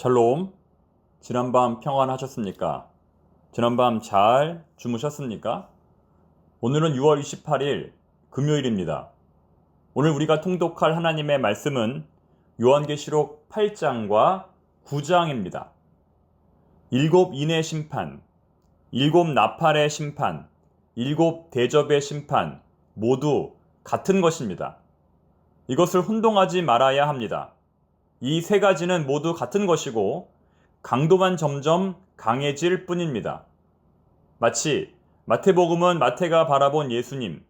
샬롬. 지난밤 평안하셨습니까? 지난밤 잘 주무셨습니까? 오늘은 6월 28일 금요일입니다. 오늘 우리가 통독할 하나님의 말씀은 요한계시록 8장과 9장입니다. 일곱 인의 심판, 일곱 나팔의 심판, 일곱 대접의 심판 모두 같은 것입니다. 이것을 혼동하지 말아야 합니다. 이 세 가지는 모두 같은 것이고 강도만 점점 강해질 뿐입니다. 마치 마태복음은 마태가 바라본 예수님,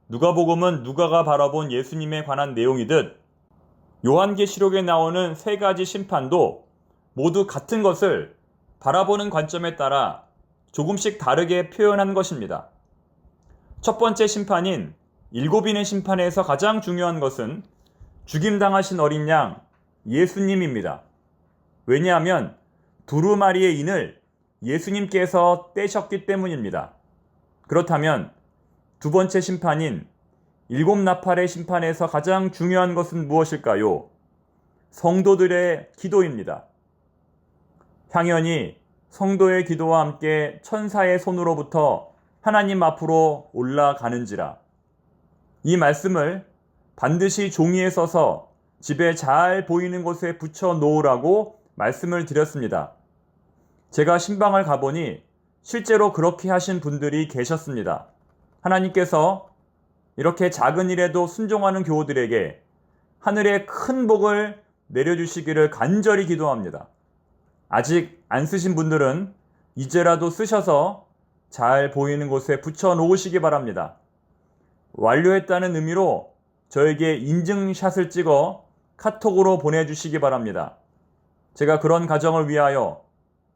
누가복음은 누가가 바라본 예수님에 관한 내용이듯 요한계시록에 나오는 세 가지 심판도 모두 같은 것을 바라보는 관점에 따라 조금씩 다르게 표현한 것입니다. 첫 번째 심판인 일곱인의 심판에서 가장 중요한 것은 죽임당하신 어린 양 예수님입니다. 왜냐하면 두루마리의 인을 예수님께서 떼셨기 때문입니다. 그렇다면 두 번째 심판인 일곱 나팔의 심판에서 가장 중요한 것은 무엇일까요? 성도들의 기도입니다. 향연이 성도의 기도와 함께 천사의 손으로부터 하나님 앞으로 올라가는지라. 이 말씀을 반드시 종이에 써서 집에 잘 보이는 곳에 붙여 놓으라고 말씀을 드렸습니다. 제가 신방을 가보니 실제로 그렇게 하신 분들이 계셨습니다. 하나님께서 이렇게 작은 일에도 순종하는 교우들에게 하늘의 큰 복을 내려주시기를 간절히 기도합니다. 아직 안 쓰신 분들은 이제라도 쓰셔서 잘 보이는 곳에 붙여 놓으시기 바랍니다. 완료했다는 의미로 저에게 인증샷을 찍어 카톡으로 보내주시기 바랍니다. 제가 그런 가정을 위하여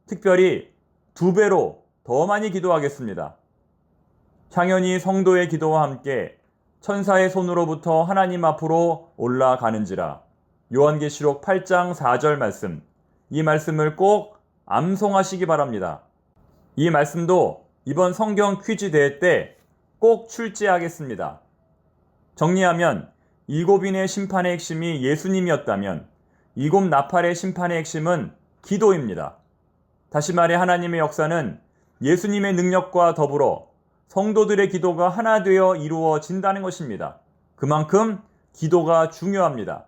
특별히 2배로 더 많이 기도하겠습니다. 향연이 성도의 기도와 함께 천사의 손으로부터 하나님 앞으로 올라가는지라. 요한계시록 8장 4절 말씀, 이 말씀을 꼭 암송하시기 바랍니다. 이 말씀도 이번 성경 퀴즈 대회 때 꼭 출제하겠습니다. 정리하면 일곱인의 심판의 핵심이 예수님이었다면 일곱 나팔의 심판의 핵심은 기도입니다. 다시 말해 하나님의 역사는 예수님의 능력과 더불어 성도들의 기도가 하나 되어 이루어진다는 것입니다. 그만큼 기도가 중요합니다.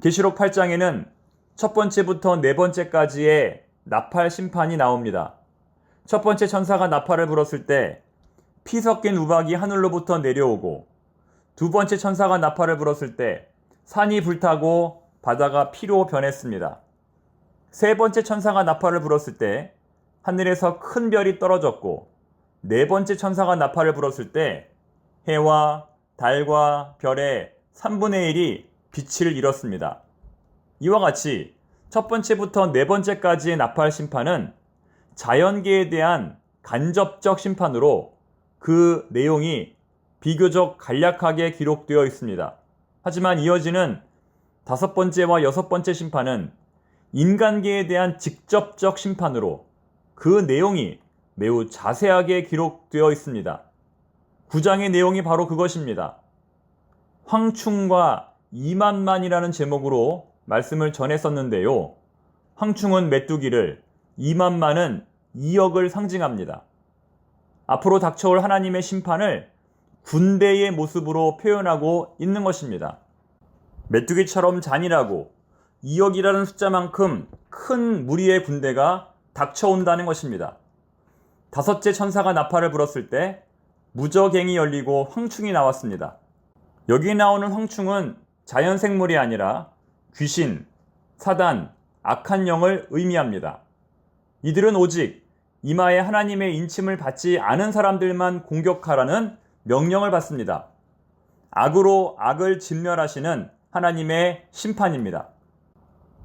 계시록 8장에는 첫 번째부터 네 번째까지의 나팔 심판이 나옵니다. 첫 번째 천사가 나팔을 불었을 때 피 섞인 우박이 하늘로부터 내려오고, 두 번째 천사가 나팔을 불었을 때 산이 불타고 바다가 피로 변했습니다. 세 번째 천사가 나팔을 불었을 때 하늘에서 큰 별이 떨어졌고, 네 번째 천사가 나팔을 불었을 때 해와 달과 별의 3분의 1이 빛을 잃었습니다. 이와 같이 첫 번째부터 네 번째까지의 나팔 심판은 자연계에 대한 간접적 심판으로 그 내용이 비교적 간략하게 기록되어 있습니다. 하지만 이어지는 다섯 번째와 여섯 번째 심판은 인간계에 대한 직접적 심판으로 그 내용이 매우 자세하게 기록되어 있습니다. 9장의 내용이 바로 그것입니다. 황충과 2만만이라는 제목으로 말씀을 전했었는데요. 황충은 메뚜기를, 2만만은 2억을 상징합니다. 앞으로 닥쳐올 하나님의 심판을 군대의 모습으로 표현하고 있는 것입니다. 메뚜기처럼 잔인하고 2억이라는 숫자만큼 큰 무리의 군대가 닥쳐온다는 것입니다. 다섯째 천사가 나팔을 불었을 때 무저갱이 열리고 황충이 나왔습니다. 여기 나오는 황충은 자연생물이 아니라 귀신, 사단, 악한 영을 의미합니다. 이들은 오직 이마에 하나님의 인침을 받지 않은 사람들만 공격하라는 명령을 받습니다. 악으로 악을 진멸하시는 하나님의 심판입니다.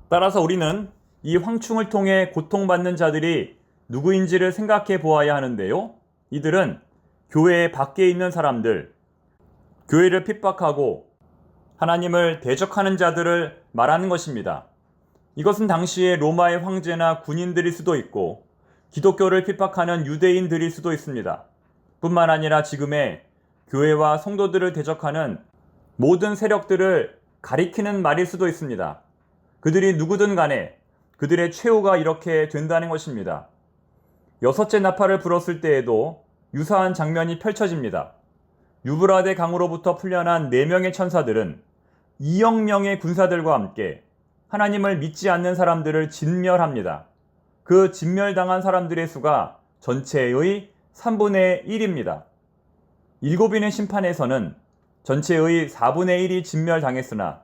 따라서 우리는 이 황충을 통해 고통받는 자들이 누구인지를 생각해 보아야 하는데요. 이들은 교회 밖에 있는 사람들, 교회를 핍박하고 하나님을 대적하는 자들을 말하는 것입니다. 이것은 당시의 로마의 황제나 군인들일 수도 있고 기독교를 핍박하는 유대인들일 수도 있습니다. 뿐만 아니라 지금의 교회와 성도들을 대적하는 모든 세력들을 가리키는 말일 수도 있습니다. 그들이 누구든 간에 그들의 최후가 이렇게 된다는 것입니다. 여섯째 나팔을 불었을 때에도 유사한 장면이 펼쳐집니다. 유브라데 강으로부터 풀려난 4명의 천사들은 2억 명의 군사들과 함께 하나님을 믿지 않는 사람들을 진멸합니다. 그 진멸당한 사람들의 수가 전체의 3분의 1입니다. 7인의 심판에서는 전체의 4분의 1이 진멸당했으나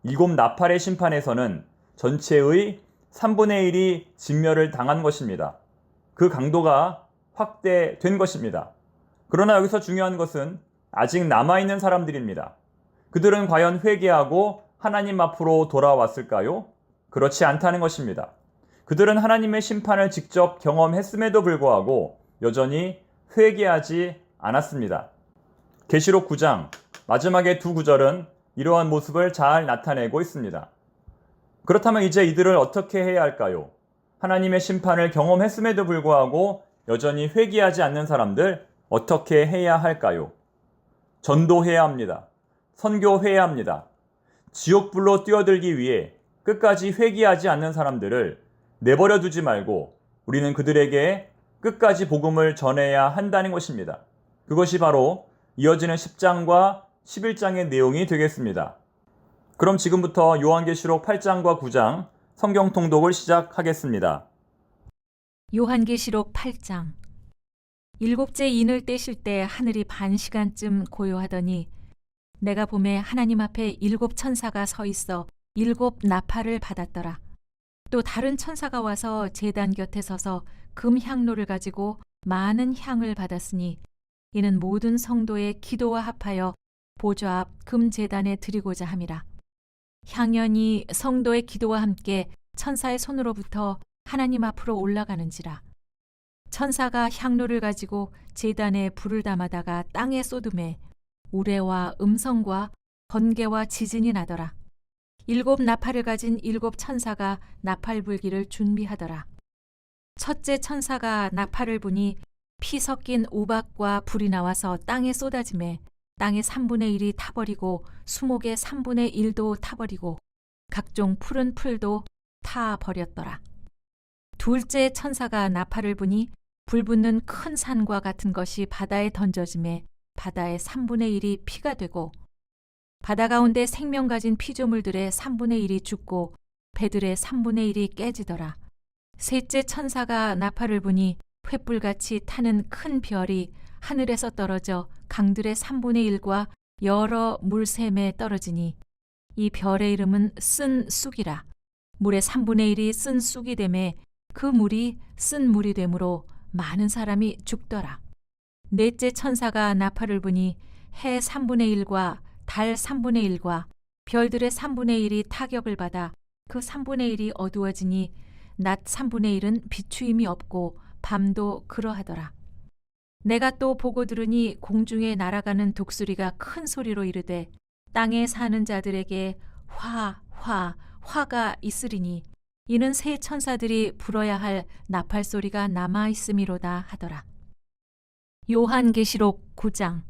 7 나팔의 심판에서는 전체의 3분의 1이 진멸을 당한 것입니다. 그 강도가 확대된 것입니다. 그러나 여기서 중요한 것은 아직 남아있는 사람들입니다. 그들은 과연 회개하고 하나님 앞으로 돌아왔을까요? 그렇지 않다는 것입니다. 그들은 하나님의 심판을 직접 경험했음에도 불구하고 여전히 회개하지 않았습니다. 계시록 9장 마지막의 2구절은 이러한 모습을 잘 나타내고 있습니다. 그렇다면 이제 이들을 어떻게 해야 할까요? 하나님의 심판을 경험했음에도 불구하고 여전히 회개하지 않는 사람들 어떻게 해야 할까요? 전도해야 합니다. 선교해야 합니다. 지옥불로 뛰어들기 위해 끝까지 회개하지 않는 사람들을 내버려 두지 말고 우리는 그들에게 끝까지 복음을 전해야 한다는 것입니다. 그것이 바로 이어지는 10장과 11장의 내용이 되겠습니다. 그럼 지금부터 요한계시록 8장과 9장 성경 통독을 시작하겠습니다. 요한계시록 8장. 7째 인을 떼실 때 하늘이 반 시간쯤 고요하더니 내가 보매 하나님 앞에 7 천사가 서 있어 7 나팔을 받았더라. 또 다른 천사가 와서 제단 곁에 서서 금향로를 가지고 많은 향을 받았으니 이는 모든 성도의 기도와 합하여 보좌 앞 금제단에 드리고자 함이라. 향연이 성도의 기도와 함께 천사의 손으로부터 하나님 앞으로 올라가는지라. 천사가 향로를 가지고 제단에 불을 담아다가 땅에 쏟음에 우레와 음성과 번개와 지진이 나더라. 7 나팔을 가진 7 천사가 나팔 불기를 준비하더라. 첫째 천사가 나팔을 부니 피 섞인 우박과 불이 나와서 땅에 쏟아지매 땅의 3분의 1이 타버리고 수목의 3분의 1도 타버리고 각종 푸른 풀도 타버렸더라. 둘째 천사가 나팔을 부니 불 붙는 큰 산과 같은 것이 바다에 던져지매 바다의 3분의 1이 피가 되고 바다 가운데 생명 가진 피조물들의 3분의 1이 죽고 배들의 3분의 1이 깨지더라. 셋째 천사가 나팔을 부니 횃불같이 타는 큰 별이 하늘에서 떨어져 강들의 3분의 1과 여러 물샘에 떨어지니 이 별의 이름은 쓴 쑥이라. 물의 3분의 1이 쓴 쑥이 되매 그 물이 쓴 물이 되므로 많은 사람이 죽더라. 넷째 천사가 나팔을 부니 해 3분의 1과 달 3분의 1과 별들의 3분의 1이 타격을 받아 그 3분의 1이 어두워지니 낮 3분의 1은 비추임이 없고 밤도 그러하더라. 내가 또 보고 들으니 공중에 날아가는 독수리가 큰 소리로 이르되 땅에 사는 자들에게 화가 있으리니 이는 새 천사들이 불어야 할 나팔 소리가 남아 있음이로다 하더라. 요한계시록 9장.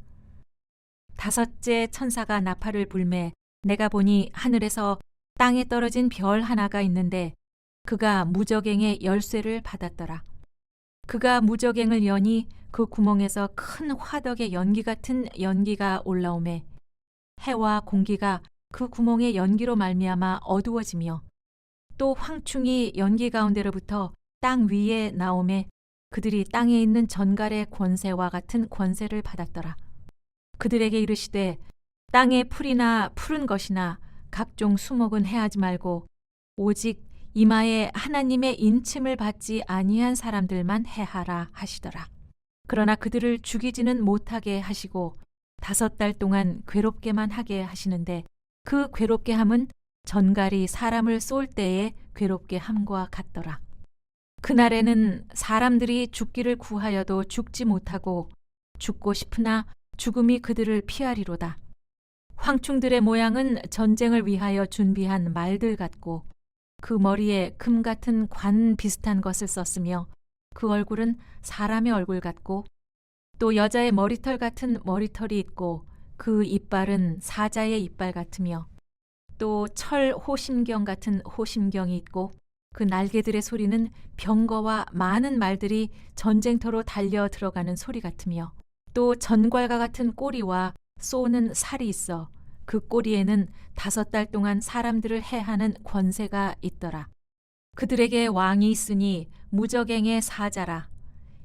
다섯째 천사가 나팔을 불매 내가 보니 하늘에서 땅에 떨어진 별 하나가 있는데 그가 무저갱의 열쇠를 받았더라. 그가 무저갱을 여니 그 구멍에서 큰 화덕의 연기 같은 연기가 올라오매 해와 공기가 그 구멍의 연기로 말미암아 어두워지며 또 황충이 연기 가운데로부터 땅 위에 나오매 그들이 땅에 있는 전갈의 권세와 같은 권세를 받았더라. 그들에게 이르시되 땅의 풀이나 푸른 것이나 각종 수목은 해하지 말고 오직 이마에 하나님의 인침을 받지 아니한 사람들만 해하라 하시더라. 그러나 그들을 죽이지는 못하게 하시고 5달 동안 괴롭게만 하게 하시는데 그 괴롭게 함은 전갈이 사람을 쏠 때에 괴롭게 함과 같더라. 그날에는 사람들이 죽기를 구하여도 죽지 못하고 죽고 싶으나 죽음이 그들을 피하리로다. 황충들의 모양은 전쟁을 위하여 준비한 말들 같고 그 머리에 금 같은 관 비슷한 것을 썼으며 그 얼굴은 사람의 얼굴 같고 또 여자의 머리털 같은 머리털이 있고 그 이빨은 사자의 이빨 같으며 또 철 호심경 같은 호심경이 있고 그 날개들의 소리는 병거와 많은 말들이 전쟁터로 달려 들어가는 소리 같으며 또 전갈과 같은 꼬리와 쏘는 살이 있어 그 꼬리에는 5달 동안 사람들을 해하는 권세가 있더라. 그들에게 왕이 있으니 무저갱의 사자라.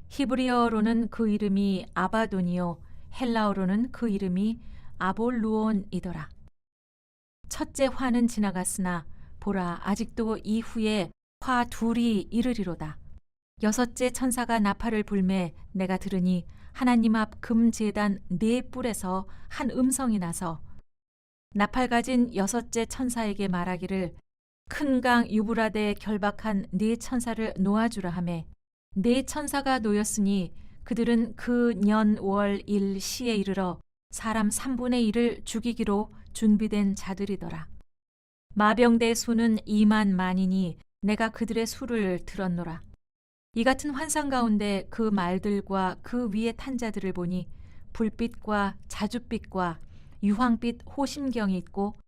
히브리어로는 그 이름이 아바돈이요 헬라어로는 그 이름이 아볼루온이더라. 첫째 화는 지나갔으나 보라 아직도 이후에 화 둘이 이르리로다. 여섯째 천사가 나팔을 불매 내가 들으니 하나님 앞 금제단 4뿔에서 한 음성이 나서 나팔 가진 여섯째 천사에게 말하기를 큰 강 유브라데에 결박한 4천사를 놓아주라 하매 4천사가 놓였으니 그들은 그 년 월 일 시에 이르러 사람 3분의 1을 죽이기로 준비된 자들이더라. 마병대 수는 2만 만이니 내가 그들의 수를 들었노라. 이 같은 환상 가운데 그 말들과 그 위에 탄 자들을 보니 불빛과 자줏빛과 유황빛 호심경이 있고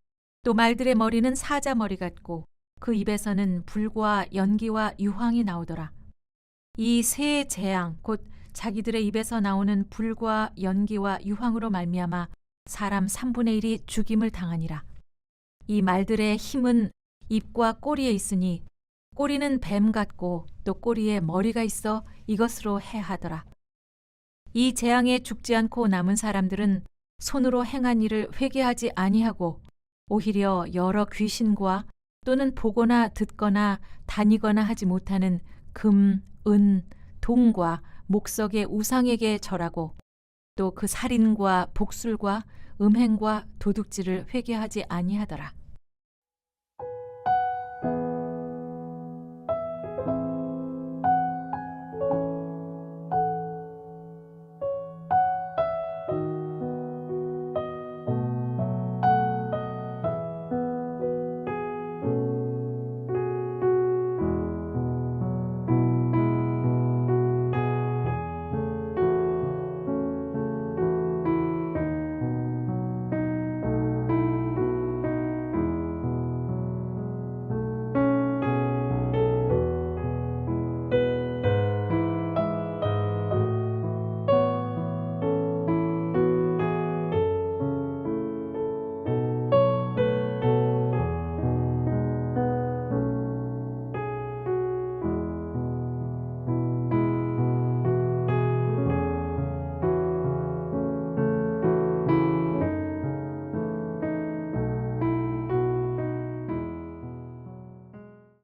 또 말들의 머리는 사자 머리 같고 그 입에서는 불과 연기와 유황이 나오더라. 이 세 재앙 곧 자기들의 입에서 나오는 불과 연기와 유황으로 말미암아 사람 3분의 1이 죽임을 당하니라. 이 말들의 힘은 입과 꼬리에 있으니 꼬리는 뱀 같고 또 꼬리에 머리가 있어 이것으로 해하더라. 이 재앙에 죽지 않고 남은 사람들은 손으로 행한 일을 회개하지 아니하고 오히려 여러 귀신과 또는 보거나 듣거나 다니거나 하지 못하는 금, 은, 동과 목석의 우상에게 절하고 또 그 살인과 복술과 음행과 도둑질을 회개하지 아니하더라.